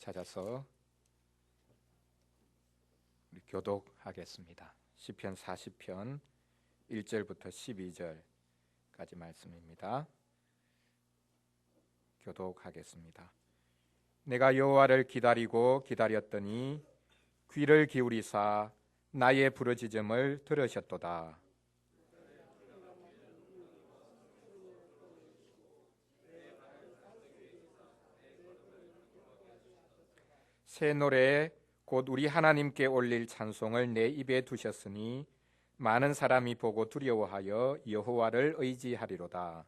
찾아서 우리 교독하겠습니다. 시편 40편 1절부터 12절까지 말씀입니다. 교독하겠습니다. 내가 여호와를 기다리고 기다렸더니 귀를 기울이사 나의 부르짖음을 들으셨도다. 새 노래 곧 우리 하나님께 올릴 찬송을 내 입에 두셨으니 많은 사람이 보고 두려워하여 여호와를 의지하리로다.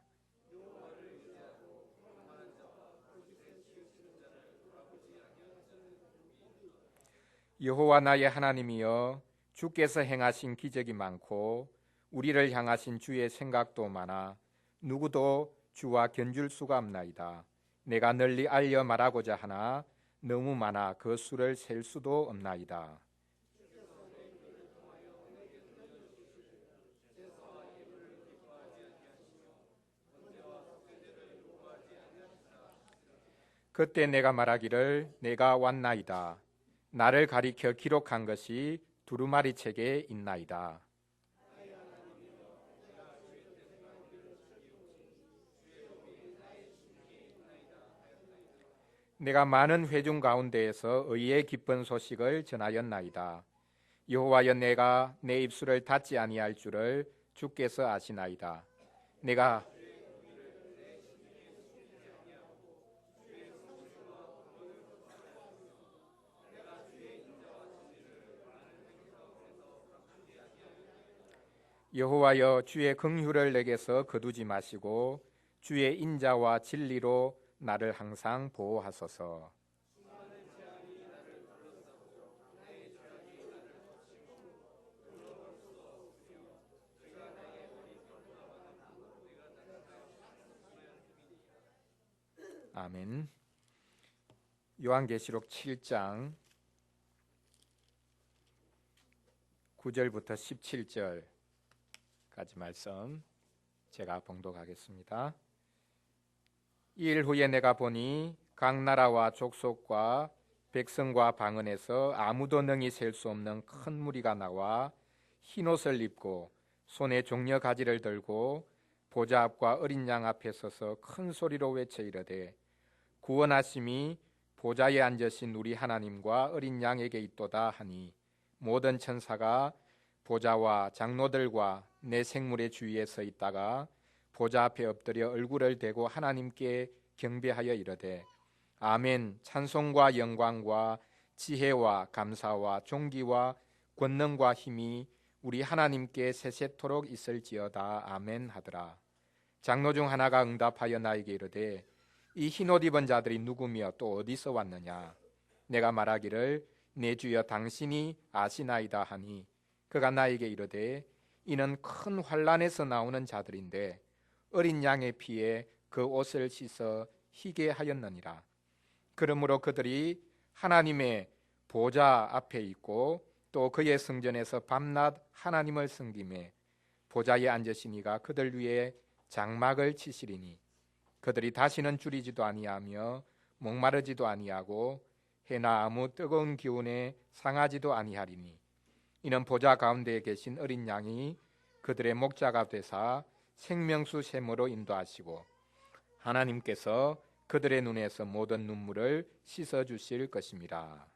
여호와 나의 하나님이여, 주께서 행하신 기적이 많고 우리를 향하신 주의 생각도 많아 누구도 주와 견줄 수가 없나이다. 내가 널리 알려 말하고자 하나 너무 많아 그 수를 셀 수도 없나이다. 그때 내가 말하기를 내가 왔나이다. 나를 가리켜 기록한 것이 두루마리 책에 있나이다. 내가 많은 회중 가운데에서 의의 기쁜 소식을 전하였나이다. 여호와여, 내가 내 입술을 닫지 아니할 줄을 주께서 아시나이다. 내가 여호와여, 주의 긍휼을 내게서 거두지 마시고 주의 인자와 진리로 나를 항상 보호하소서. 아멘. 요한계시록 7장 9절부터 17절까지 말씀 제가 봉독하겠습니다. 이일 후에 내가 보니 각 나라와 족속과 백성과 방언에서 아무도 능히 셀 수 없는 큰 무리가 나와 흰옷을 입고 손에 종려 가지를 들고 보좌 앞과 어린 양 앞에 서서 큰 소리로 외쳐 이르되 구원하심이 보좌에 앉으신 우리 하나님과 어린 양에게 있도다 하니 모든 천사가 보좌와 장로들과 내 생물의 주위에 서 있다가 보좌 앞에 엎드려 얼굴을 대고 하나님께 경배하여 이르되 아멘. 찬송과 영광과 지혜와 감사와 존귀와 권능과 힘이 우리 하나님께 세세토록 있을지어다. 아멘 하더라. 장로 중 하나가 응답하여 나에게 이르되 이 흰옷 입은 자들이 누구며 또 어디서 왔느냐? 내가 말하기를 내 주여 당신이 아시나이다 하니 그가 나에게 이르되 이는 큰 환난에서 나오는 자들인데 어린 양의 피에 그 옷을 씻어 희게 하였느니라. 그러므로 그들이 하나님의 보좌 앞에 있고 또 그의 성전에서 밤낮 하나님을 섬기매 보좌에 앉으신 이가 그들 위에 장막을 치시리니 그들이 다시는 줄이지도 아니하며 목마르지도 아니하고 해나 아무 뜨거운 기운에 상하지도 아니하리니 이는 보좌 가운데에 계신 어린 양이 그들의 목자가 되사 생명수 샘으로 인도하시고 하나님께서 그들의 눈에서 모든 눈물을 씻어 주실 것입니다.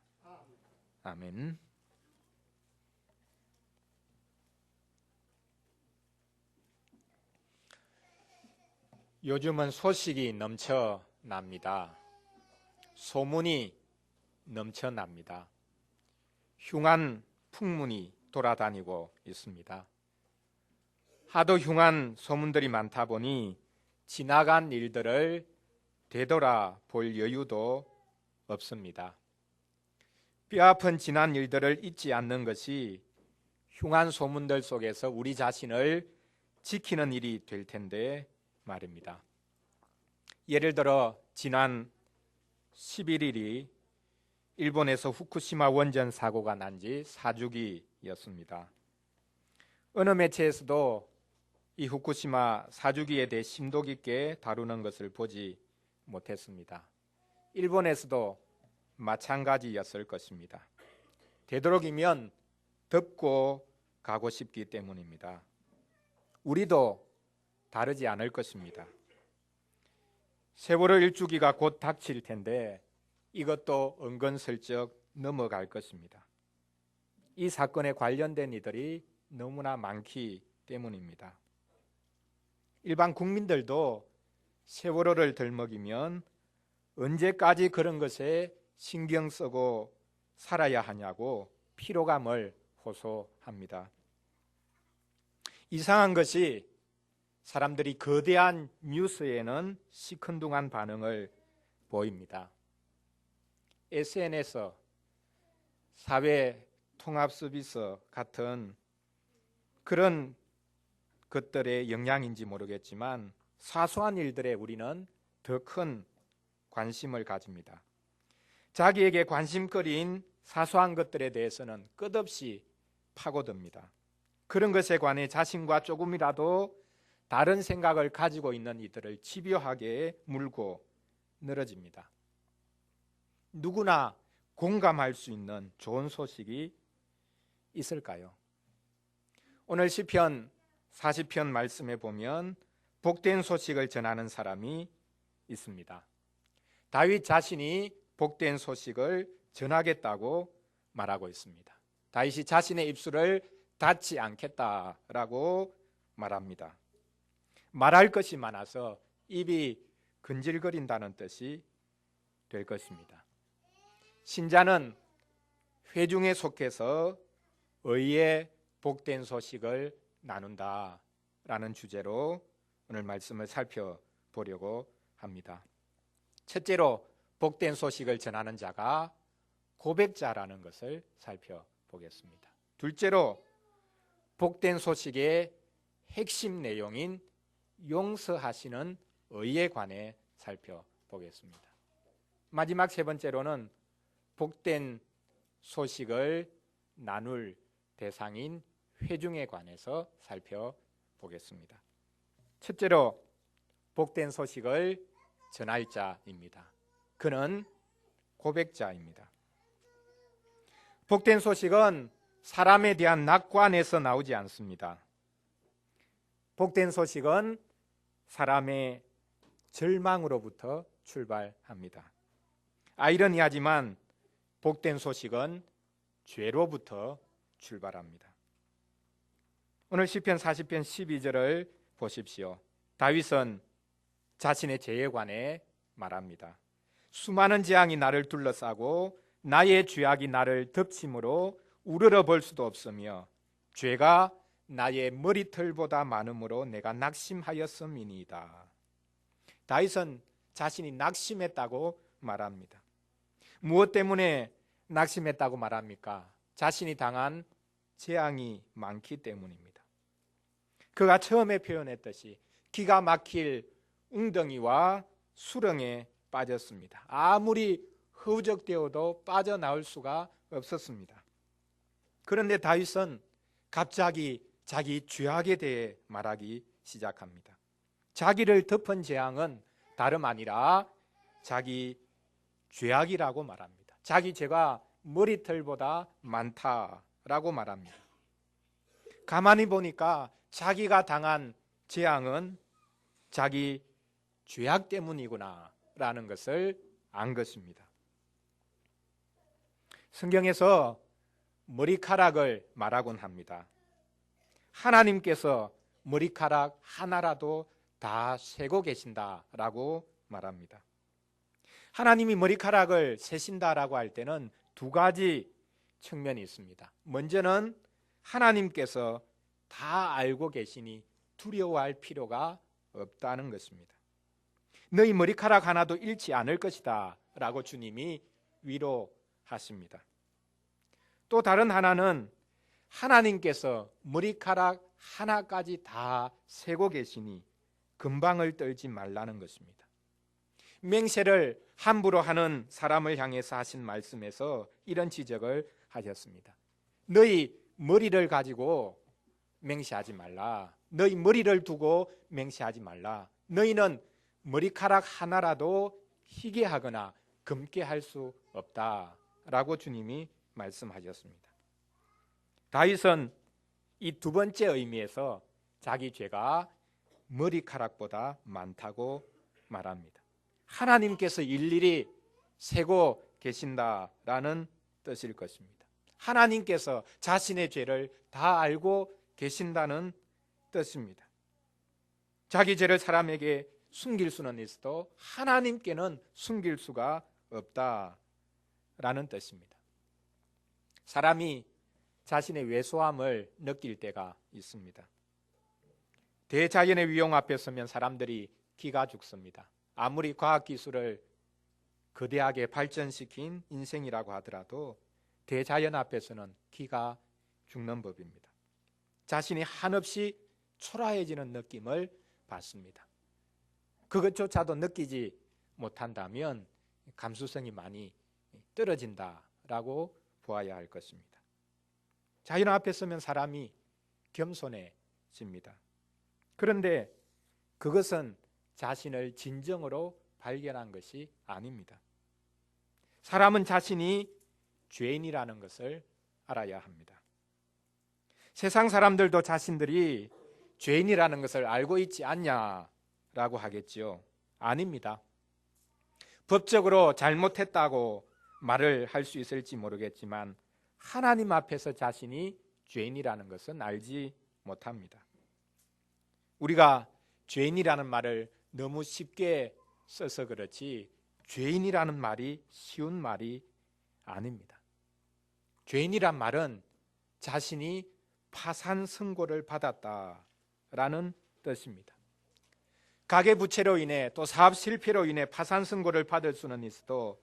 아멘. 요즘은 소식이 넘쳐납니다. 소문이 넘쳐납니다. 흉한 풍문이 돌아다니고 있습니다. 하도 흉한 소문들이 많다 보니 지나간 일들을 되돌아 볼 여유도 없습니다. 뼈아픈 지난 일들을 잊지 않는 것이 흉한 소문들 속에서 우리 자신을 지키는 일이 될 텐데 말입니다. 예를 들어 지난 11일이 일본에서 후쿠시마 원전 사고가 난 지 4주기였습니다. 어느 매체에서도 이 후쿠시마 4주기에 대해 심도 깊게 다루는 것을 보지 못했습니다. 일본에서도 마찬가지였을 것입니다. 되도록이면 덮고 가고 싶기 때문입니다. 우리도 다르지 않을 것입니다. 세월호 일주기가 곧 닥칠 텐데 이것도 은근슬쩍 넘어갈 것입니다. 이 사건에 관련된 이들이 너무나 많기 때문입니다. 일반 국민들도 세월호를 들먹이면 언제까지 그런 것에 신경 쓰고 살아야 하냐고 피로감을 호소합니다. 이상한 것이 사람들이 거대한 뉴스에는 시큰둥한 반응을 보입니다. SNS, 사회통합서비스 같은 그런 것들의 영향인지 모르겠지만 사소한 일들에 우리는 더 큰 관심을 가집니다. 자기에게 관심거리인 사소한 것들에 대해서는 끝없이 파고듭니다. 그런 것에 관해 자신과 조금이라도 다른 생각을 가지고 있는 이들을 집요하게 물고 늘어집니다. 누구나 공감할 수 있는 좋은 소식이 있을까요? 오늘 시편 40편 말씀에 보면 복된 소식을 전하는 사람이 있습니다. 다윗 자신이 복된 소식을 전하겠다고 말하고 있습니다. 다윗이 자신의 입술을 닫지 않겠다라고 말합니다. 말할 것이 많아서 입이 근질거린다는 뜻이 될 것입니다. 신자는 회중에 속해서 의의 복된 소식을 나눈다라는 주제로 오늘 말씀을 살펴보려고 합니다. 첫째로 복된 소식을 전하는 자가 고백자라는 것을 살펴보겠습니다. 둘째로 복된 소식의 핵심 내용인 용서하시는 의에 관해 살펴보겠습니다. 마지막 세 번째로는 복된 소식을 나눌 대상인 회중에 관해서 살펴보겠습니다. 첫째로 복된 소식을 전할 자입니다. 그는 고백자입니다. 복된 소식은 사람에 대한 낙관에서 나오지 않습니다. 복된 소식은 사람의 절망으로부터 출발합니다. 아이러니하지만 복된 소식은 죄로부터 출발합니다. 오늘 시편 40편 12절을 보십시오. 다윗은 자신의 죄에 관해 말합니다. 수많은 재앙이 나를 둘러싸고 나의 죄악이 나를 덮침으로 우러러 볼 수도 없으며 죄가 나의 머리털보다 많음으로 내가 낙심하였음이니이다. 다윗은 자신이 낙심했다고 말합니다. 무엇 때문에 낙심했다고 말합니까? 자신이 당한 재앙이 많기 때문입니다. 그가 처음에 표현했듯이 기가 막힐 웅덩이와 수렁에 빠졌습니다. 아무리 허우적대어도 빠져나올 수가 없었습니다. 그런데 다윗은 갑자기 자기 죄악에 대해 말하기 시작합니다. 자기를 덮은 재앙은 다름 아니라 자기 죄악이라고 말합니다. 자기 죄가 머리털보다 많다라고 말합니다. 가만히 보니까 자기가 당한 재앙은 자기 죄악 때문이구나 라는 것을 안 것입니다. 성경에서 머리카락을 말하곤 합니다. 하나님께서 머리카락 하나라도 다 세고 계신다라고 말합니다. 하나님이 머리카락을 세신다라고 할 때는 두 가지 측면이 있습니다. 먼저는 하나님께서 다 알고 계시니 두려워할 필요가 없다는 것입니다. 너희 머리카락 하나도 잃지 않을 것이다 라고 주님이 위로하십니다. 또 다른 하나는 하나님께서 머리카락 하나까지 다 세고 계시니 금방을 떨지 말라는 것입니다. 맹세를 함부로 하는 사람을 향해서 하신 말씀에서 이런 지적을 하셨습니다. 너희 머리를 가지고 맹세하지 말라. 너희 머리를 두고 맹세하지 말라. 너희는 머리카락 하나라도 희게 하거나 금게 할 수 없다라고 주님이 말씀하셨습니다. 다윗은 이 두 번째 의미에서 자기 죄가 머리카락보다 많다고 말합니다. 하나님께서 일일이 세고 계신다라는 뜻일 것입니다. 하나님께서 자신의 죄를 다 알고 계신다는 뜻입니다. 자기 죄를 사람에게 숨길 수는 있어도 하나님께는 숨길 수가 없다라는 뜻입니다. 사람이 자신의 왜소함을 느낄 때가 있습니다. 대자연의 위용 앞에 서면 사람들이 기가 죽습니다. 아무리 과학기술을 거대하게 발전시킨 인생이라고 하더라도 대자연 앞에서는 기가 죽는 법입니다. 자신이 한없이 초라해지는 느낌을 받습니다. 그것조차도 느끼지 못한다면 감수성이 많이 떨어진다라고 보아야 할 것입니다. 자연 앞에 서면 사람이 겸손해집니다. 그런데 그것은 자신을 진정으로 발견한 것이 아닙니다. 사람은 자신이 죄인이라는 것을 알아야 합니다. 세상 사람들도 자신들이 죄인이라는 것을 알고 있지 않냐라고 하겠지요. 아닙니다. 법적으로 잘못했다고 말을 할 수 있을지 모르겠지만 하나님 앞에서 자신이 죄인이라는 것은 알지 못합니다. 우리가 죄인이라는 말을 너무 쉽게 써서 그렇지 죄인이라는 말이 쉬운 말이 아닙니다. 죄인이란 말은 자신이 파산 선고를 받았다라는 뜻입니다. 가계부채로 인해 또 사업 실패로 인해 파산 선고를 받을 수는 있어도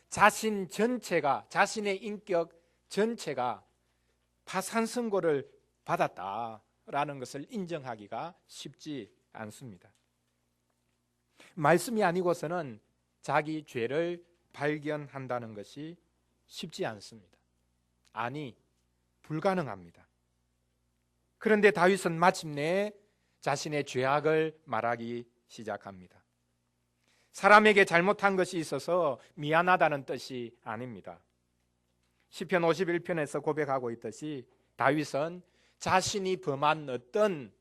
자신 전체가, 자신의 인격 전체가 파산 선고를 받았다라는 것을 인정하기가 쉽지 않습니다. 말씀이 아니고서는 자기 죄를 발견한다는 것이 쉽지 않습니다. 아니, 불가능합니다. 그런데 다윗은 마침내 자신의 죄악을 말하기 시작합니다. 사람에게 잘못한 것이 있어서 미안하다는 뜻이 아닙니다. 시편 51편에서 고백하고 있듯이 다윗은 자신이 범한 어떤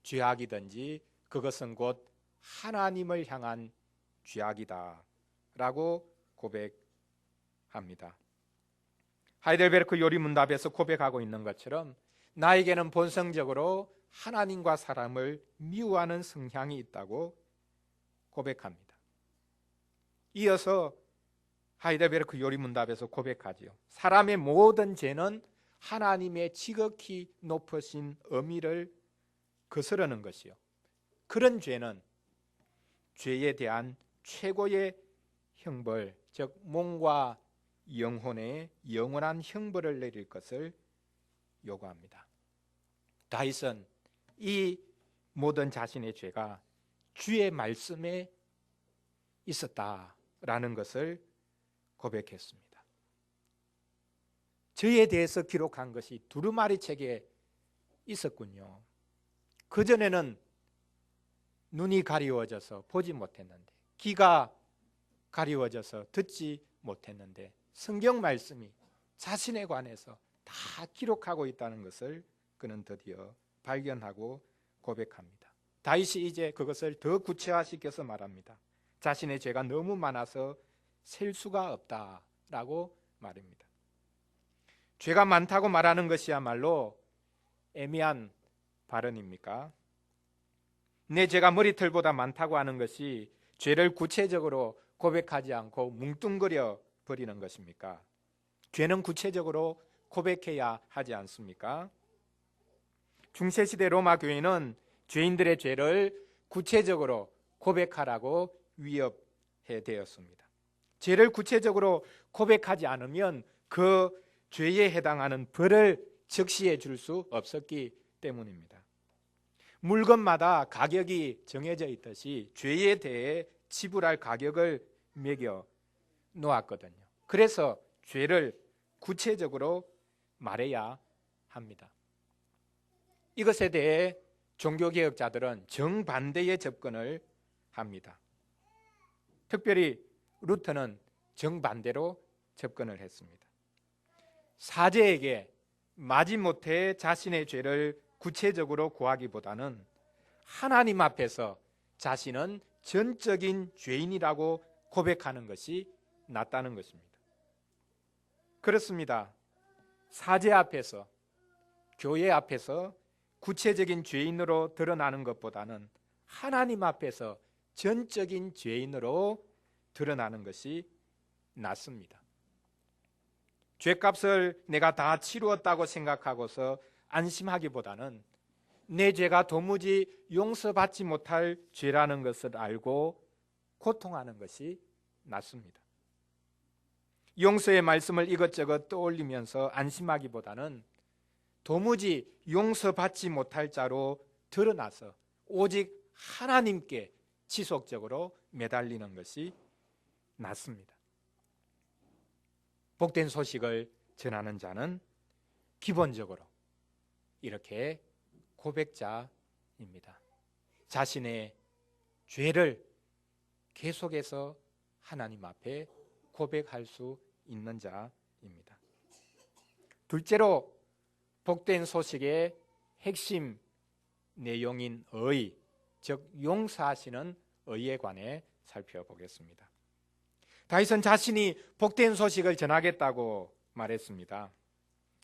죄악이든지 그것은 곧 하나님을 향한 죄악이다 라고 고백합니다. 하이델베르크 요리문답에서 고백하고 있는 것처럼 나에게는 본성적으로 하나님과 사람을 미워하는 성향이 있다고 고백합니다. 이어서 하이델베르크 요리문답에서 고백하지요. 사람의 모든 죄는 하나님의 지극히 높으신 의미를 거스르는 것이요. 그런 죄는 죄에 대한 최고의 형벌, 즉 몸과 영혼의 영원한 형벌을 내릴 것을 요구합니다. 다윗은 이 모든 자신의 죄가 주의 말씀에 있었다라는 것을 고백했습니다. 죄에 대해서 기록한 것이 두루마리 책에 있었군요. 그전에는 눈이 가리워져서 보지 못했는데, 귀가 가리워져서 듣지 못했는데 성경 말씀이 자신에 관해서 다 기록하고 있다는 것을 그는 드디어 발견하고 고백합니다. 다윗이 이제 그것을 더 구체화시켜서 말합니다. 자신의 죄가 너무 많아서 셀 수가 없다라고 말입니다. 죄가 많다고 말하는 것이야말로 애매한 발언입니까? 내 죄가 머리털보다 많다고 하는 것이 죄를 구체적으로 고백하지 않고 뭉뚱그려 버리는 것입니까? 죄는 구체적으로 고백해야 하지 않습니까? 중세시대 로마 교회는 죄인들의 죄를 구체적으로 고백하라고 위협해 되었습니다. 죄를 구체적으로 고백하지 않으면 그 죄에 해당하는 벌을 적시해 줄 수 없었기 때문입니다. 물건마다 가격이 정해져 있듯이 죄에 대해 지불할 가격을 매겨 놓았거든요. 그래서 죄를 구체적으로 말해야 합니다. 이것에 대해 종교개혁자들은 정반대의 접근을 합니다. 특별히 루터는 정반대로 접근을 했습니다. 사제에게 마지못해 자신의 죄를 구체적으로 구하기보다는 하나님 앞에서 자신은 전적인 죄인이라고 고백하는 것이 낫다는 것입니다. 그렇습니다. 사제 앞에서, 교회 앞에서 구체적인 죄인으로 드러나는 것보다는 하나님 앞에서 전적인 죄인으로 드러나는 것이 낫습니다. 죄값을 내가 다 치루었다고 생각하고서 안심하기보다는 내 죄가 도무지 용서받지 못할 죄라는 것을 알고 고통하는 것이 낫습니다. 용서의 말씀을 이것저것 떠올리면서 안심하기보다는 도무지 용서받지 못할 자로 드러나서 오직 하나님께 지속적으로 매달리는 것이 낫습니다. 복된 소식을 전하는 자는 기본적으로 이렇게 고백자입니다. 자신의 죄를 계속해서 하나님 앞에 고백할 수 있는 자입니다. 둘째로 복된 소식의 핵심 내용인 의, 즉 용서하시는 의에 관해 살펴보겠습니다. 다윗은 자신이 복된 소식을 전하겠다고 말했습니다.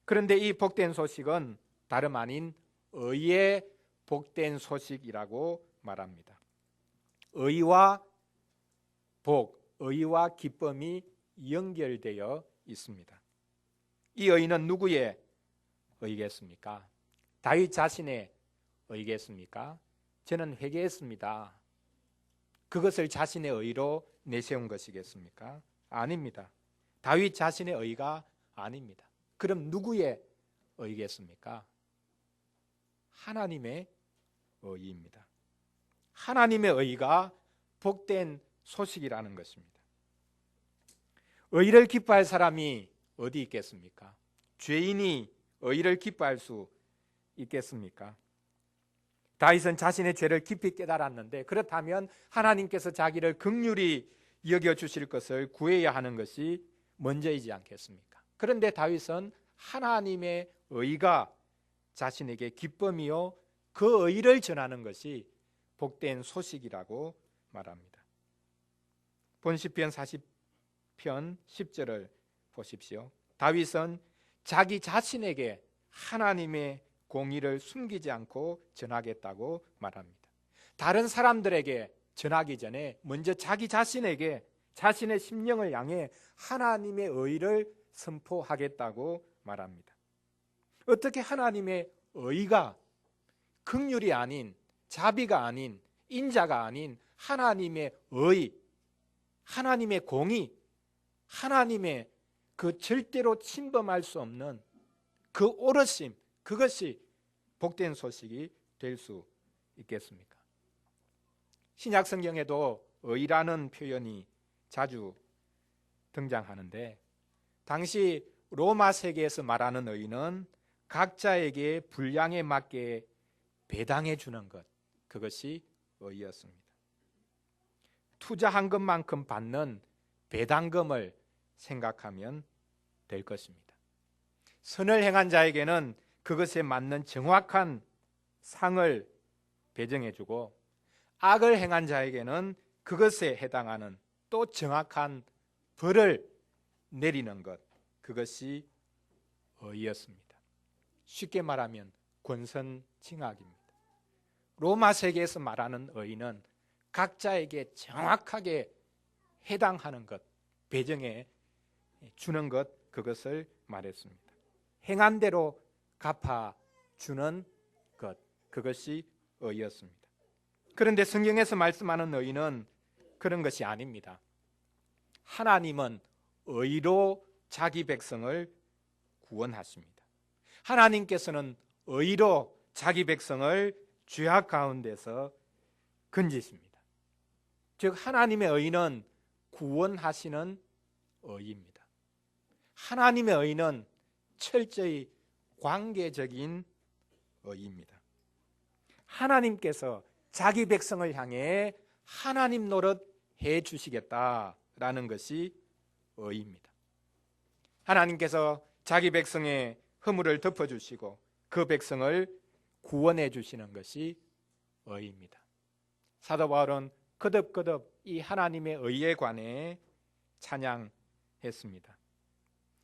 그런데 이 복된 소식은 다름 아닌 의의 복된 소식이라고 말합니다. 의와 복, 의와 기쁨이 연결되어 있습니다. 이 의는 누구의 의겠습니까? 다윗 자신의 의겠습니까? 저는 회개했습니다. 그것을 자신의 의로 내세운 것이겠습니까? 아닙니다. 다윗 자신의 의가 아닙니다. 그럼 누구의 의겠습니까? 하나님의 의입니다. 하나님의 의가 복된 소식이라는 것입니다. 의를 기뻐할 사람이 어디 있겠습니까? 죄인이 의를 기뻐할 수 있겠습니까? 다윗은 자신의 죄를 깊이 깨달았는데 그렇다면 하나님께서 자기를 긍휼히 여겨주실 것을 구해야 하는 것이 먼저이지 않겠습니까? 그런데 다윗은 하나님의 의가 자신에게 기쁨이요 그 의를 전하는 것이 복된 소식이라고 말합니다. 본 시편 40편 10절을 보십시오. 다윗은 자기 자신에게 하나님의 공의를 숨기지 않고 전하겠다고 말합니다. 다른 사람들에게 전하기 전에 먼저 자기 자신에게 자신의 심령을 향해 하나님의 의를 선포하겠다고 말합니다. 어떻게 하나님의 의가 긍휼이 아닌 자비가 아닌 인자가 아닌 하나님의 의, 하나님의 공의, 하나님의 그 절대로 침범할 수 없는 그 오르심, 그것이 복된 소식이 될 수 있겠습니까? 신약 성경에도 의라는 표현이 자주 등장하는데 당시 로마 세계에서 말하는 의는 각자에게 분량에 맞게 배당해 주는 것, 그것이 의였습니다. 투자한 것만큼 받는 배당금을 생각하면 될 것입니다. 선을 행한 자에게는 그것에 맞는 정확한 상을 배정해 주고 악을 행한 자에게는 그것에 해당하는 또 정확한 벌을 내리는 것, 그것이 의였습니다. 쉽게 말하면 권선징악입니다. 로마 세계에서 말하는 의는 각자에게 정확하게 해당하는 것, 배정해 주는 것, 그것을 말했습니다. 행한 대로 갚아주는 것, 그것이 의였습니다. 그런데 성경에서 말씀하는 의는 그런 것이 아닙니다. 하나님은 의로 자기 백성을 구원하십니다. 하나님께서는 의로 자기 백성을 죄악 가운데서 건지십니다. 즉 하나님의 의는 구원하시는 의입니다. 하나님의 의는 철저히 관계적인 의입니다. 하나님께서 자기 백성을 향해 하나님 노릇 해 주시겠다라는 것이 의입니다. 하나님께서 자기 백성의 허물을 덮어주시고 그 백성을 구원해 주시는 것이 의입니다. 사도 바울은 거듭거듭 이 하나님의 의에 관해 찬양했습니다.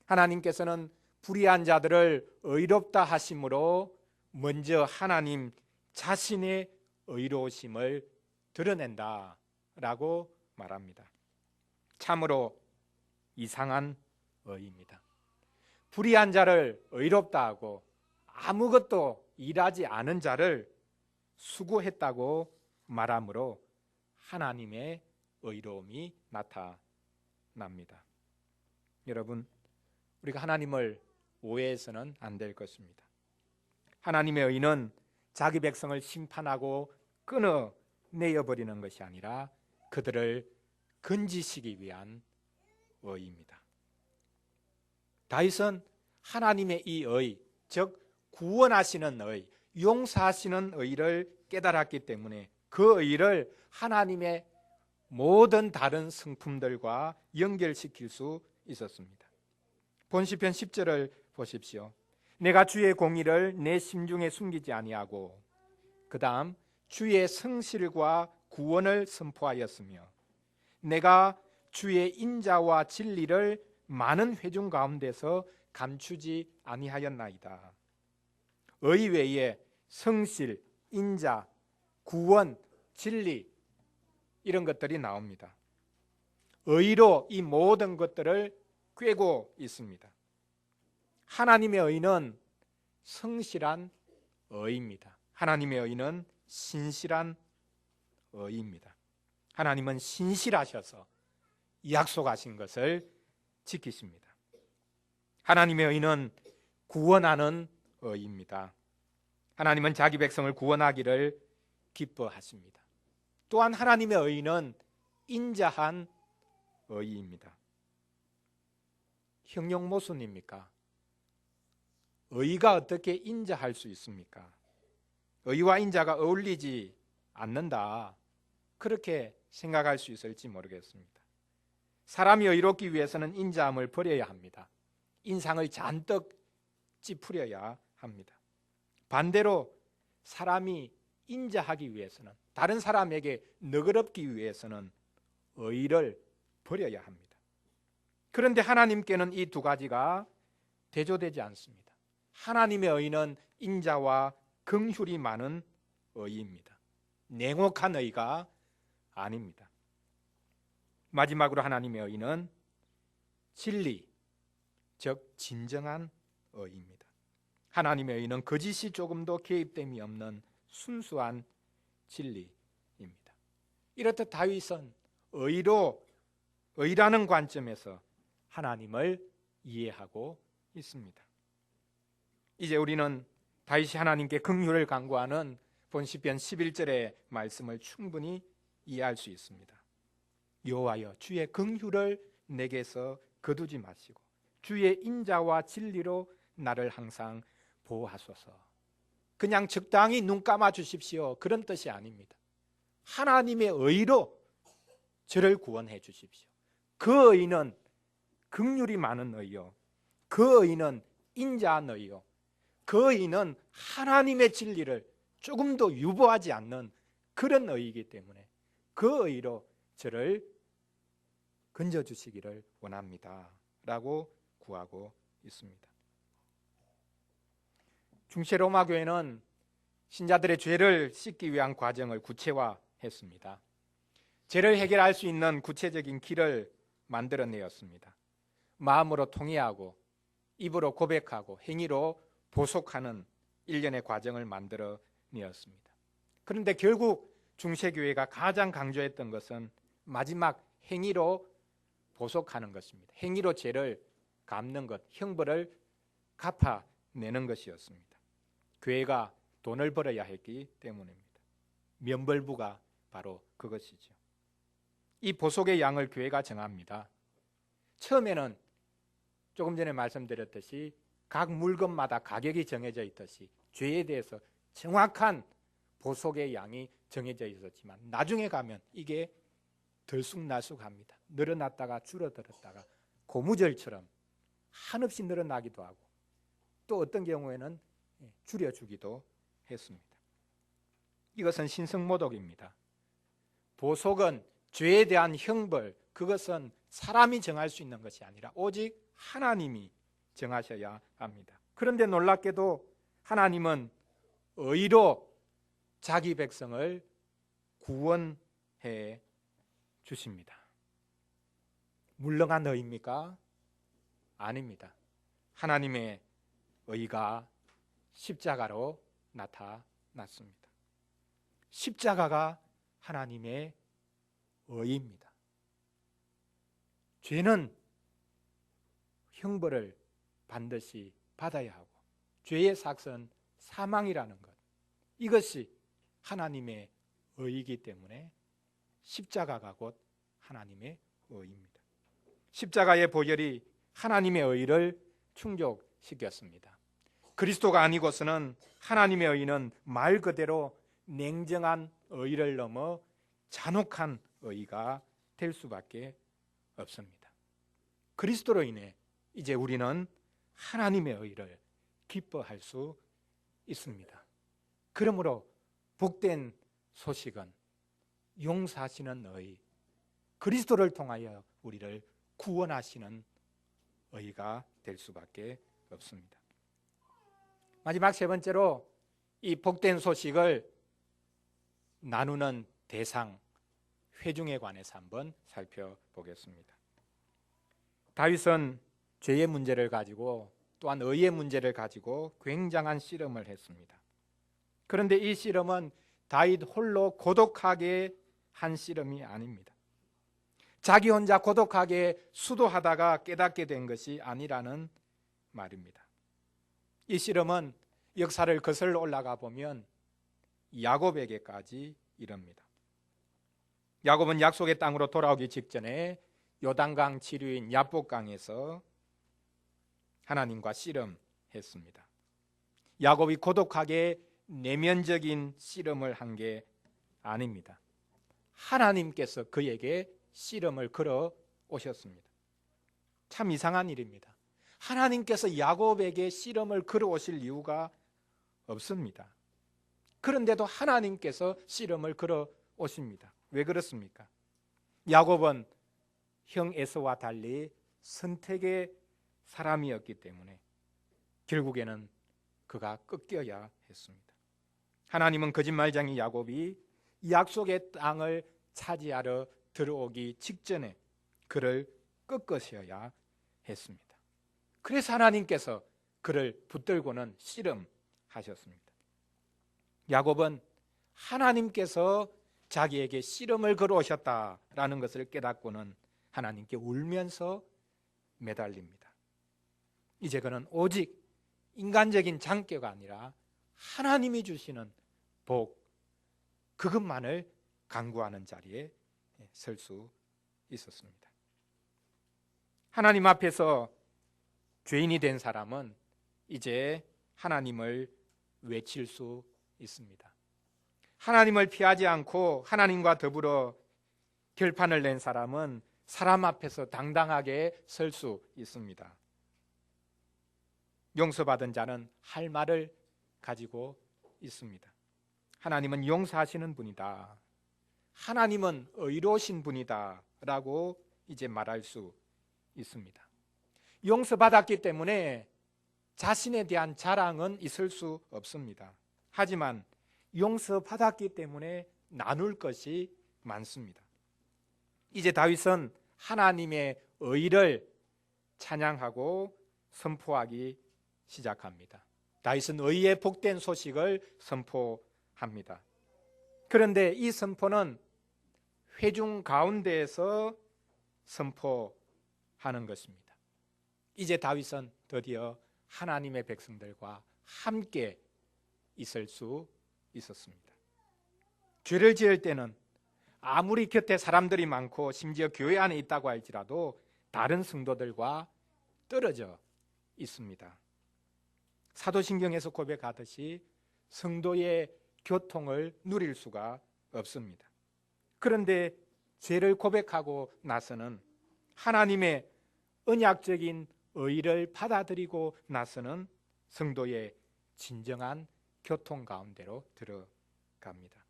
하나님께서는 불의한 자들을 의롭다 하심으로 먼저 하나님 자신의 의로우심을 드러낸다라고 말합니다. 참으로 이상한 의입니다. 불의한 자를 의롭다 하고 아무것도 일하지 않은 자를 수고했다고 말함으로 하나님의 의로움이 나타납니다. 여러분, 우리가 하나님을 오해해서는 안 될 것입니다. 하나님의 의는 자기 백성을 심판하고 끊어내어버리는 것이 아니라 그들을 건지시기 위한 의입니다. 다윗은 하나님의 이 의, 즉 구원하시는 의, 용서하시는 의를 깨달았기 때문에 그 의를 하나님의 모든 다른 성품들과 연결시킬 수 있었습니다. 본시편 10절을 보십시오. 내가 주의 공의를 내 심중에 숨기지 아니하고 그 다음 주의 성실과 구원을 선포하였으며 내가 주의 인자와 진리를 많은 회중 가운데서 감추지 아니하였나이다. 의 외에 성실, 인자, 구원, 진리 이런 것들이 나옵니다. 의로 이 모든 것들을 꿰고 있습니다. 하나님의 의는 성실한 의입니다. 하나님의 의는 신실한 의입니다. 하나님은 신실하셔서 약속하신 것을 지키십니다. 하나님의 의는 구원하는 의입니다. 하나님은 자기 백성을 구원하기를 기뻐하십니다. 또한 하나님의 의는 인자한 의입니다. 형용모순입니까? 의가 어떻게 인자할 수 있습니까? 의와 인자가 어울리지 않는다. 그렇게 생각할 수 있을지 모르겠습니다. 사람이 의롭기 위해서는 인자함을 버려야 합니다. 인상을 잔뜩 찌푸려야 합니다. 반대로 사람이 인자하기 위해서는, 다른 사람에게 너그럽기 위해서는 의를 버려야 합니다. 그런데 하나님께는 이 두 가지가 대조되지 않습니다. 하나님의 의는 인자와 긍휼이 많은 의입니다. 냉혹한 의가 아닙니다. 마지막으로 하나님의 의는 진리, 즉 진정한 의입니다. 하나님의 의는 거짓이 조금도 개입됨이 없는 순수한 진리입니다. 이렇듯 다윗은 의라는 관점에서 하나님을 이해하고 있습니다. 이제 우리는 다윗이 하나님께 긍휼을 간구하는 본시편 11절의 말씀을 충분히 이해할 수 있습니다. 여호와여 주의 긍휼을 내게서 거두지 마시고 주의 인자와 진리로 나를 항상 보호하소서. 그냥 적당히 눈 감아 주십시오, 그런 뜻이 아닙니다. 하나님의 의로 저를 구원해 주십시오. 그 의는 긍휼이 많은 의요, 그 의는 인자한 의요, 그 의는 하나님의 진리를 조금도 유보하지 않는 그런 의이기 때문에 그 의로 저를 건져주시기를 원합니다 라고 구하고 있습니다. 중세 로마 교회는 신자들의 죄를 씻기 위한 과정을 구체화했습니다. 죄를 해결할 수 있는 구체적인 길을 만들어내었습니다. 마음으로 통회하고 입으로 고백하고 행위로 보속하는 일련의 과정을 만들어내었습니다. 그런데 결국 중세교회가 가장 강조했던 것은 마지막 행위로 보속하는 것입니다. 행위로 죄를 갚는 것, 형벌을 갚아내는 것이었습니다. 교회가 돈을 벌어야 했기 때문입니다. 면벌부가 바로 그것이죠. 이 보속의 양을 교회가 정합니다. 처음에는 조금 전에 말씀드렸듯이 각 물건마다 가격이 정해져 있듯이 죄에 대해서 정확한 보속의 양이 정해져 있었지만 나중에 가면 이게 들쑥날쑥합니다. 늘어났다가 줄어들었다가 고무줄처럼 한없이 늘어나기도 하고 또 어떤 경우에는 줄여주기도 했습니다. 이것은 신성모독입니다. 보속은 죄에 대한 형벌, 그것은 사람이 정할 수 있는 것이 아니라 오직 하나님이 정하셔야 합니다. 그런데 놀랍게도 하나님은 의로 자기 백성을 구원해 주십니다. 물렁한 의입니까? 아닙니다. 하나님의 의가 십자가로 나타났습니다. 십자가가 하나님의 의입니다. 죄는 형벌을 반드시 받아야 하고 죄의 삭은 사망이라는 것, 이것이 하나님의 의이기 때문에 십자가가 곧 하나님의 의입니다. 십자가의 보혈이 하나님의 의를 충족시켰습니다. 그리스도가 아니고서는 하나님의 의는 말 그대로 냉정한 의를 넘어 잔혹한 의가 될 수밖에 없습니다. 그리스도로 인해 이제 우리는 하나님의 의를 기뻐할 수 있습니다. 그러므로 복된 소식은 용서하시는 의, 그리스도를 통하여 우리를 구원하시는 의가 될 수밖에 없습니다. 마지막 세 번째로 이 복된 소식을 나누는 대상, 회중에 관해서 한번 살펴보겠습니다. 다윗은 죄의 문제를 가지고 또한 의의 문제를 가지고 굉장한 씨름을 했습니다. 그런데 이 씨름은 다윗 홀로 고독하게 한 씨름이 아닙니다. 자기 혼자 고독하게 수도하다가 깨닫게 된 것이 아니라는 말입니다. 이 씨름은 역사를 거슬러 올라가 보면 야곱에게까지 이릅니다. 야곱은 약속의 땅으로 돌아오기 직전에 요단강 지류인 야복강에서 하나님과 씨름했습니다. 야곱이 고독하게 내면적인 씨름을 한 게 아닙니다. 하나님께서 그에게 씨름을 걸어 오셨습니다. 참 이상한 일입니다. 하나님께서 야곱에게 씨름을 걸어 오실 이유가 없습니다. 그런데도 하나님께서 씨름을 걸어 오십니다. 왜 그렇습니까? 야곱은 형 에서와 달리 선택의 사람이었기 때문에 결국에는 그가 꺾여야 했습니다. 하나님은 거짓말쟁이 야곱이 약속의 땅을 차지하러 들어오기 직전에 그를 꺾으셔야 했습니다. 그래서 하나님께서 그를 붙들고는 씨름하셨습니다. 야곱은 하나님께서 자기에게 씨름을 걸어오셨다라는 것을 깨닫고는 하나님께 울면서 매달립니다. 이제 그는 오직 인간적인 장교가 아니라 하나님이 주시는 복, 그것만을 간구하는 자리에 설 수 있었습니다. 하나님 앞에서 죄인이 된 사람은 이제 하나님을 외칠 수 있습니다. 하나님을 피하지 않고 하나님과 더불어 결판을 낸 사람은 사람 앞에서 당당하게 설 수 있습니다. 용서받은 자는 할 말을 가지고 있습니다. 하나님은 용서하시는 분이다. 하나님은 의로우신 분이다 라고 이제 말할 수 있습니다. 용서받았기 때문에 자신에 대한 자랑은 있을 수 없습니다. 하지만 용서받았기 때문에 나눌 것이 많습니다. 이제 다윗은 하나님의 의를 찬양하고 선포하기 시작합니다. 다윗은 의의 복된 소식을 선포합니다. 그런데 이 선포는 회중 가운데에서 선포하는 것입니다. 이제 다윗은 드디어 하나님의 백성들과 함께 있을 수 있었습니다. 죄를 지을 때는 아무리 곁에 사람들이 많고 심지어 교회 안에 있다고 할지라도 다른 성도들과 떨어져 있습니다. 사도신경에서 고백하듯이 성도의 교통을 누릴 수가 없습니다. 그런데 죄를 고백하고 나서는 하나님의 언약적인 의를 받아들이고 나서는 성도의 진정한 교통 가운데로 들어갑니다.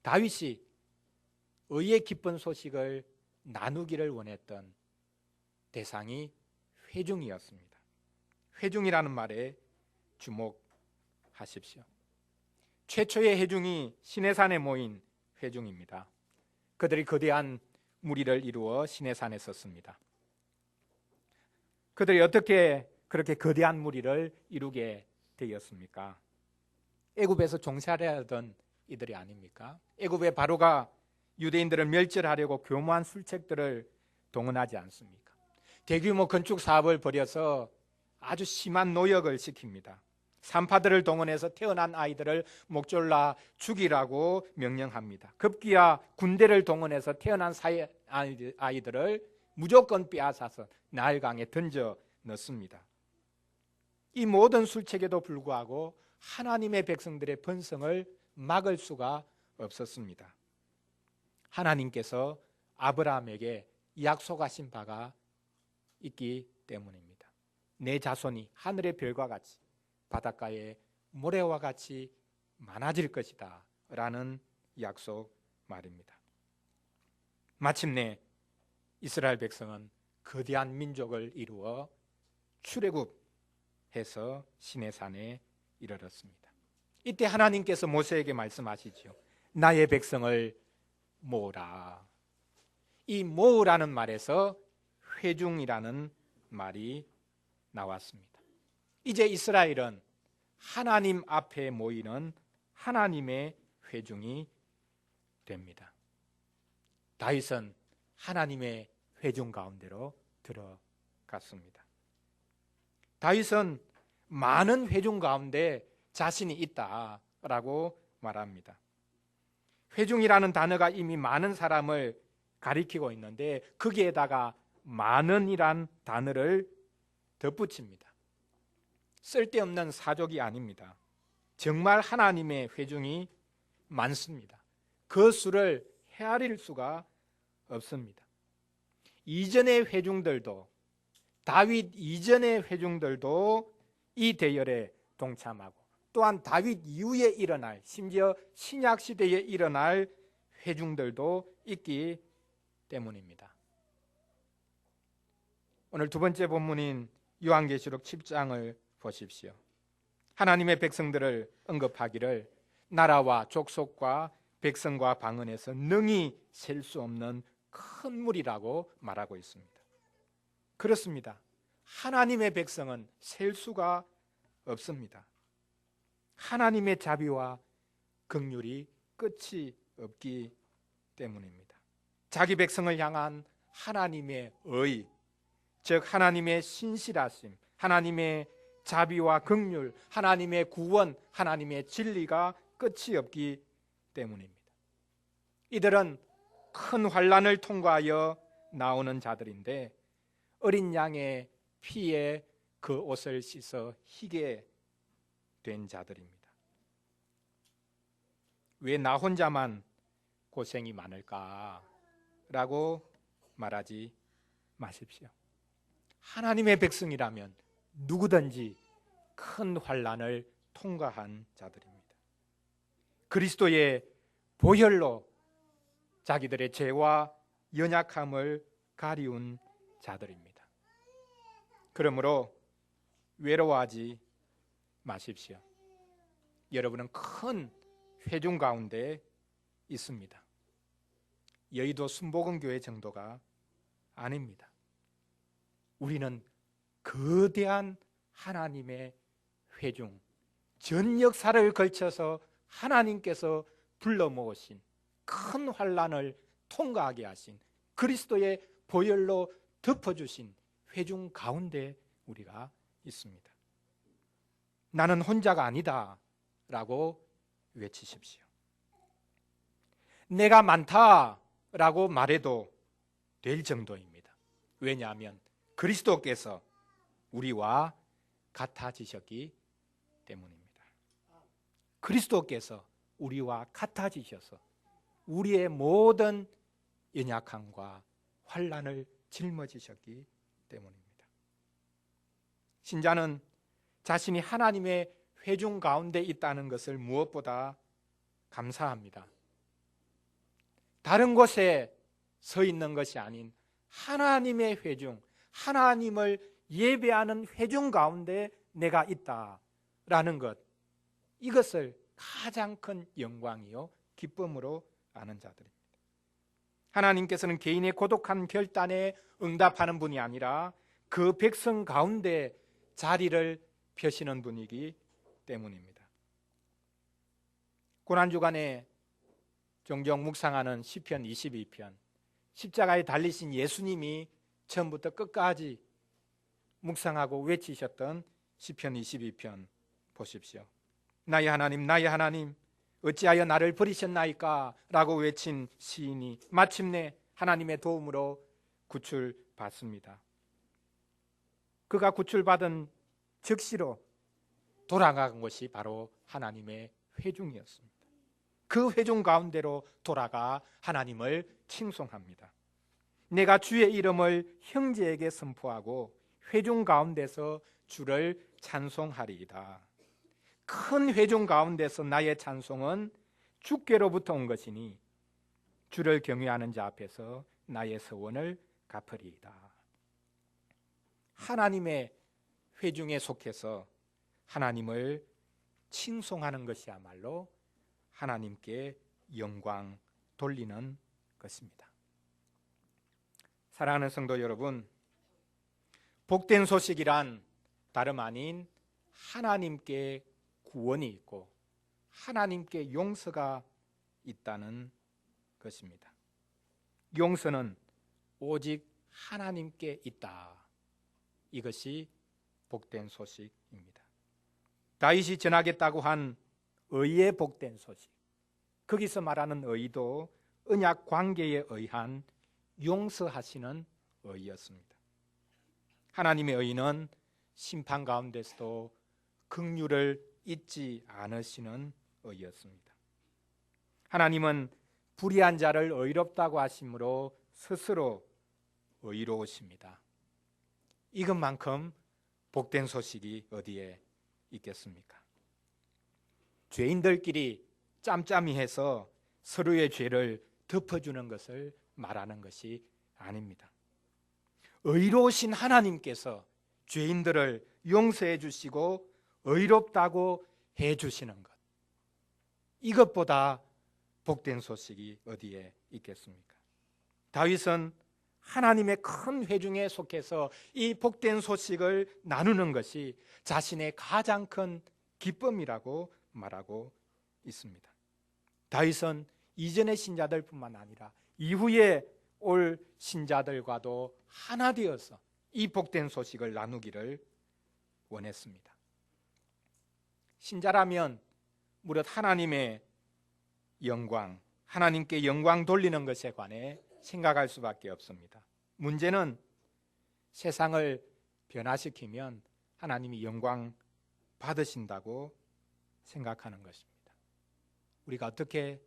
다윗이 의의 기쁜 소식을 나누기를 원했던 대상이 회중이었습니다. 회중이라는 말에 주목하십시오. 최초의 회중이 시내산에 모인 회중입니다. 그들이 거대한 무리를 이루어 시내산에 섰습니다. 그들이 어떻게 그렇게 거대한 무리를 이루게 되었습니까? 애굽에서 종살이하던 이들이 아닙니까? 애굽의 바로가 유대인들을 멸절하려고 교묘한 술책들을 동원하지 않습니까? 대규모 건축 사업을 벌여서 아주 심한 노역을 시킵니다. 산파들을 동원해서 태어난 아이들을 목졸라 죽이라고 명령합니다. 급기야 군대를 동원해서 태어난 아이들을 무조건 빼앗아서 나일강에 던져 넣습니다. 이 모든 술책에도 불구하고 하나님의 백성들의 번성을 막을 수가 없었습니다. 하나님께서 아브라함에게 약속하신 바가 있기 때문입니다. 내 자손이 하늘의 별과 같이 바닷가의 모래와 같이 많아질 것이다 라는 약속 말입니다. 마침내 이스라엘 백성은 거대한 민족을 이루어 출애굽해서 시내산에 이르렀습니다. 이때 하나님께서 모세에게 말씀하시죠. 나의 백성을 모으라. 이 모으라는 말에서 회중이라는 말이 나왔습니다. 이제 이스라엘은 하나님 앞에 모이는 하나님의 회중이 됩니다. 다윗은 하나님의 회중 가운데로 들어갔습니다. 다윗은 많은 회중 가운데 자신이 있다라고 말합니다. 회중이라는 단어가 이미 많은 사람을 가리키고 있는데 거기에다가 많은이란 단어를 덧붙입니다. 쓸데없는 사족이 아닙니다. 정말 하나님의 회중이 많습니다. 그 수를 헤아릴 수가 없습니다. 이전의 회중들도 다윗 이전의 회중들도 이 대열에 동참하고 또한 다윗 이후에 일어날 심지어 신약 시대에 일어날 회중들도 있기 때문입니다. 오늘 두 번째 본문인 요한계시록 10장을 보십시오. 하나님의 백성들을 언급하기를 나라와 족속과 백성과 방언에서 능히 셀 수 없는 큰 물이라고 말하고 있습니다. 그렇습니다. 하나님의 백성은 셀 수가 없습니다. 하나님의 자비와 긍휼이 끝이 없기 때문입니다. 자기 백성을 향한 하나님의 의, 즉 하나님의 신실하심, 하나님의 자비와 긍휼, 하나님의 구원, 하나님의 진리가 끝이 없기 때문입니다. 이들은 큰 환난을 통과하여 나오는 자들인데 어린 양의 피에 그 옷을 씻어 희게 된 자들입니다. 왜 나 혼자만 고생이 많을까라고 말하지 마십시오. 하나님의 백성이라면 누구든지 큰 환난을 통과한 자들입니다. 그리스도의 보혈로 자기들의 죄와 연약함을 가리운 자들입니다. 그러므로 외로워하지 마십시오. 여러분은 큰 회중 가운데 있습니다. 여의도 순복음교회 정도가 아닙니다. 우리는 거대한 하나님의 회중, 전 역사를 걸쳐서 하나님께서 불러 모으신 큰 환난을 통과하게 하신 그리스도의 보혈로 덮어주신 회중 가운데 우리가 있습니다. 나는 혼자가 아니다 라고 외치십시오. 내가 많다라고 말해도 될 정도입니다. 왜냐하면 그리스도께서 우리와 같아지셨기 때문입니다. 그리스도께서 우리와 같아지셔서 우리의 모든 연약함과 환난을 짊어지셨기 때문입니다. 신자는 자신이 하나님의 회중 가운데 있다는 것을 무엇보다 감사합니다. 다른 곳에 서 있는 것이 아닌 하나님의 회중, 하나님을 예배하는 회중 가운데 내가 있다라는 것, 이것을 가장 큰 영광이요 기쁨으로 아는 자들입니다. 하나님께서는 개인의 고독한 결단에 응답하는 분이 아니라 그 백성 가운데 자리를 펴시는 분이기 때문입니다. 고난주간에 종종 묵상하는 시편 22편, 십자가에 달리신 예수님이 처음부터 끝까지 묵상하고 외치셨던 시편 22편 보십시오. 나의 하나님, 나의 하나님, 어찌하여 나를 버리셨나이까? 라고 외친 시인이 마침내 하나님의 도움으로 구출받습니다. 그가 구출받은 즉시로 돌아간 것이 바로 하나님의 회중이었습니다. 그 회중 가운데로 돌아가 하나님을 칭송합니다. 내가 주의 이름을 형제에게 선포하고 회중 가운데서 주를 찬송하리이다. 큰 회중 가운데서 나의 찬송은 주께로부터 온 것이니 주를 경외하는 자 앞에서 나의 서원을 갚으리이다. 하나님의 회중에 속해서 하나님을 칭송하는 것이야말로 하나님께 영광 돌리는 것입니다. 사랑하는 성도 여러분, 복된 소식이란 다름 아닌 하나님께 구원이 있고 하나님께 용서가 있다는 것입니다. 용서는 오직 하나님께 있다. 이것이 복된 소식입니다. 다윗이 전하겠다고 한 의의 복된 소식, 거기서 말하는 의도 언약 관계에 의한 용서하시는 의였습니다. 하나님의 의는 심판 가운데서도 긍휼을 잊지 않으시는 의였습니다. 하나님은 불의한 자를 의롭다고 하심으로 스스로 의로우십니다. 이것만큼 복된 소식이 어디에 있겠습니까? 죄인들끼리 짬짬이해서 서로의 죄를 덮어주는 것을 말하는 것이 아닙니다. 의로우신 하나님께서 죄인들을 용서해 주시고 의롭다고 해 주시는 것, 이것보다 복된 소식이 어디에 있겠습니까? 다윗은 하나님의 큰 회중에 속해서 이 복된 소식을 나누는 것이 자신의 가장 큰 기쁨이라고 말하고 있습니다. 다윗은 이전의 신자들뿐만 아니라 이후에 올 신자들과도 하나 되어서 이 복된 소식을 나누기를 원했습니다. 신자라면 무릇 하나님의 영광, 하나님께 영광 돌리는 것에 관해 생각할 수밖에 없습니다. 문제는 세상을 변화시키면 하나님이 영광 받으신다고 생각하는 것입니다. 우리가 어떻게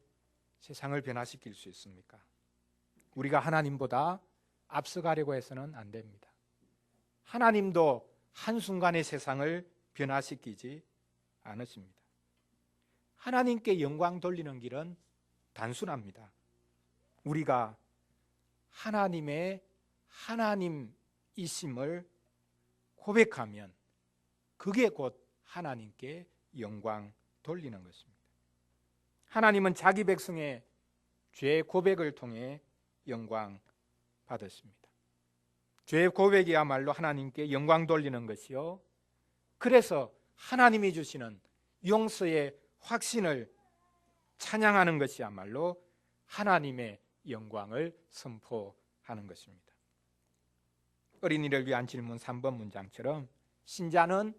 세상을 변화시킬 수 있습니까? 우리가 하나님보다 앞서가려고 해서는 안 됩니다. 하나님도 한순간에 세상을 변화시키지 않으십니다. 하나님께 영광 돌리는 길은 단순합니다. 우리가 하나님의 하나님이심을 고백하면 그게 곧 하나님께 영광 돌리는 것입니다. 하나님은 자기 백성의 죄 고백을 통해 영광 받으십니다. 죄 고백이야말로 하나님께 영광 돌리는 것이요, 그래서 하나님이 주시는 용서의 확신을 찬양하는 것이야말로 하나님의 영광을 선포하는 것입니다. 어린이를 위한 질문 3번 문장처럼 신자는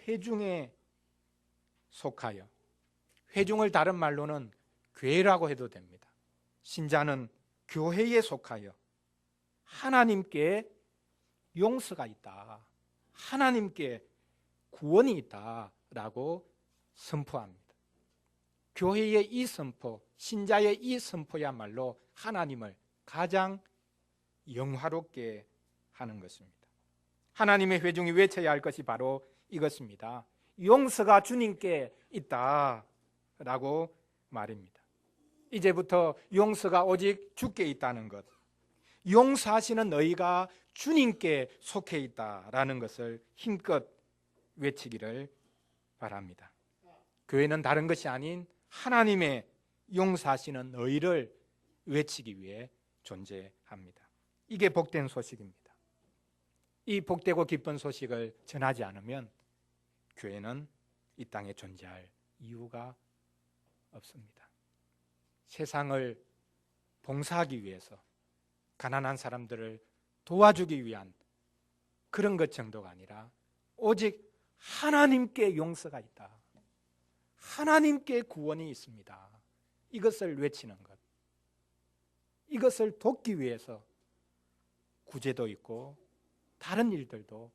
회중에 속하여, 회중을 다른 말로는 교회라고 해도 됩니다. 신자는 교회에 속하여 하나님께 용서가 있다, 하나님께 구원이 있다라고 선포합니다. 교회의 이 선포, 신자의 이 선포야말로 하나님을 가장 영화롭게 하는 것입니다. 하나님의 회중이 외쳐야 할 것이 바로 이것입니다. 용서가 주님께 있다라고 말입니다. 이제부터 용서가 오직 주께 있다는 것, 용서하시는 너희가 주님께 속해 있다라는 것을 힘껏 외치기를 바랍니다. 교회는 다른 것이 아닌 하나님의 용서하시는 너희를 외치기 위해 존재합니다. 이게 복된 소식입니다. 이 복되고 기쁜 소식을 전하지 않으면 교회는 이 땅에 존재할 이유가 없습니다. 세상을 봉사하기 위해서 가난한 사람들을 도와주기 위한 그런 것 정도가 아니라 오직 하나님께 용서가 있다. 하나님께 구원이 있습니다. 이것을 외치는 것. 이것을 돕기 위해서 구제도 있고 다른 일들도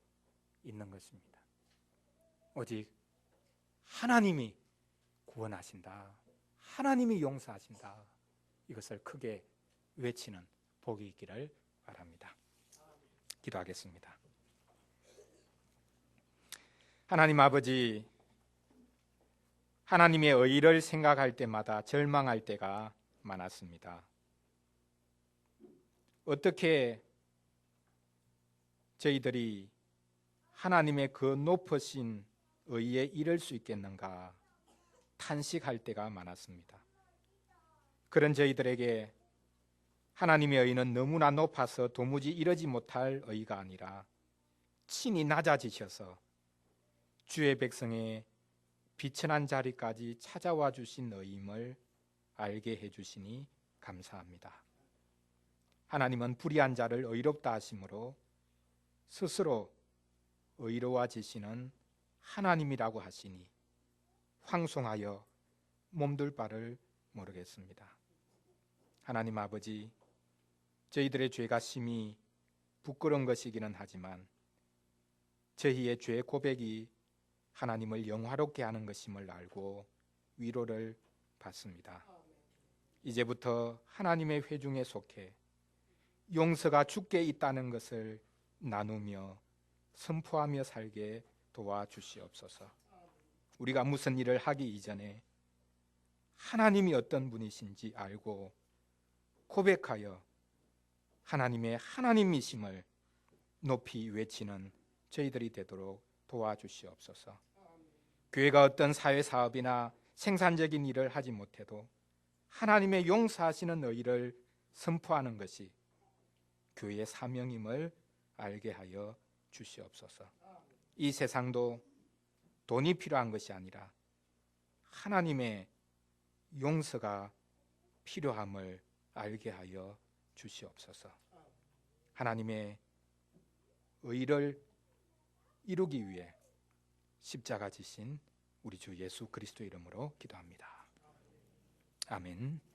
있는 것입니다. 오직 하나님이 구원하신다. 하나님이 용서하신다. 이것을 크게 외치는 복이 있기를 바랍니다. 기도하겠습니다. 하나님 아버지, 하나님의 의를 생각할 때마다 절망할 때가 많았습니다. 어떻게 저희들이 하나님의 그 높으신 의에 이를 수 있겠는가 탄식할 때가 많았습니다. 그런 저희들에게 하나님의 의는 너무나 높아서 도무지 이르지 못할 의가 아니라 친히 낮아지셔서 주의 백성의 비천한 자리까지 찾아와 주신 의임을 알게 해주시니 감사합니다. 하나님은 불의한 자를 의롭다 하심으로 스스로 의로워지시는 하나님이라고 하시니 황송하여 몸둘 바를 모르겠습니다. 하나님 아버지, 저희들의 죄가 심히 부끄러운 것이기는 하지만 저희의 죄 고백이 하나님을 영화롭게 하는 것임을 알고 위로를 받습니다. 이제부터 하나님의 회중에 속해 용서가 주께 있다는 것을 나누며 선포하며 살게 도와주시옵소서. 우리가 무슨 일을 하기 이전에 하나님이 어떤 분이신지 알고 고백하여 하나님의 하나님이심을 높이 외치는 저희들이 되도록 도와주시옵소서. 교회가 어떤 사회사업이나 생산적인 일을 하지 못해도 하나님의 용서하시는 의를 선포하는 것이 교회의 사명임을 알게 하여 주시옵소서. 이 세상도 돈이 필요한 것이 아니라 하나님의 용서가 필요함을 알게 하여 주시옵소서. 하나님의 의를 이루기 위해 십자가 지신 우리 주 예수 그리스도 이름으로 기도합니다. 아멘.